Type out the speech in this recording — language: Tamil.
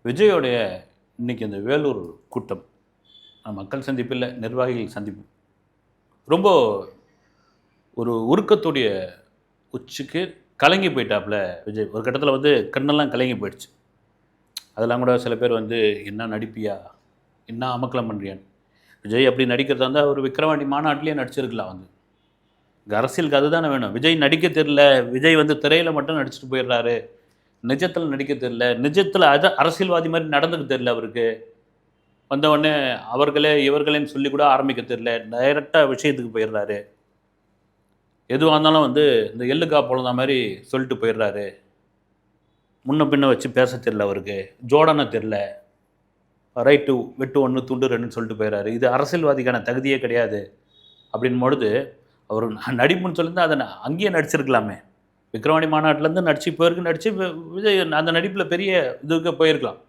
விஜயோடைய இன்னைக்கு இந்த வேலூர் கூட்டம் மக்கள் சந்திப்பு இல்லை, நிர்வாகிகள் சந்திப்பு ரொம்ப ஒரு உருக்கத்துடைய உச்சிக்கு கலங்கி போயிட்டாப்புல விஜய். ஒரு கட்டத்தில் வந்து கண்ணெல்லாம் கலங்கி போயிடுச்சு. அதெல்லாம் கூட சில பேர் வந்து என்ன நடிப்பியா, என்ன அமக்கலம் பண்ணுறியான்னு. விஜய் அப்படி நடிக்கிறதா இருந்தால் ஒரு விக்ரவாண்டி மாநாட்டிலே நடிச்சிருக்கலாம். வந்து இங்கே அரசியலுக்கு அதுதானே வேணும். விஜய் நடிக்க தெரில, விஜய் வந்து திரையில் மட்டும் நடிச்சுட்டு போயிடுறாரு, நிஜத்தில் நடிக்க தெரில, நிஜத்தில் அரசியல்வாதி மாதிரி நடந்துக்க தெரில அவருக்கு. வந்தவுடனே அவர்களே இவர்களேன்னு சொல்லி கூட ஆரம்பிக்க தெரில, டைரெக்டாக விஷயத்துக்கு போயிடுறாரு. எதுவாக இருந்தாலும் வந்து இந்த எள்ளுக்கா பொழுத மாதிரி சொல்லிட்டு போயிடுறாரு. முன்ன பின்ன வச்சு பேச தெரில அவருக்கு, ஜோடனை தெரில, ரைட்டு வெட்டு ஒன்று துண்டு ரெண்டுன்னு சொல்லிட்டு போயிடுறாரு. இது அரசியல்வாதிக்கான தகுதியே கிடையாது. அப்படின் பொழுது அவர் நடிப்புன்னு சொல்லியிருந்தால் அதை அங்கேயே நடிச்சிருக்கலாமே. விக்ரவாணி மாநாட்டிலேருந்து நடிச்சு போயிருக்கு, நடித்து விஜய் அந்த நடிப்பில் பெரிய இதுக்கு போயிருக்கலாம்.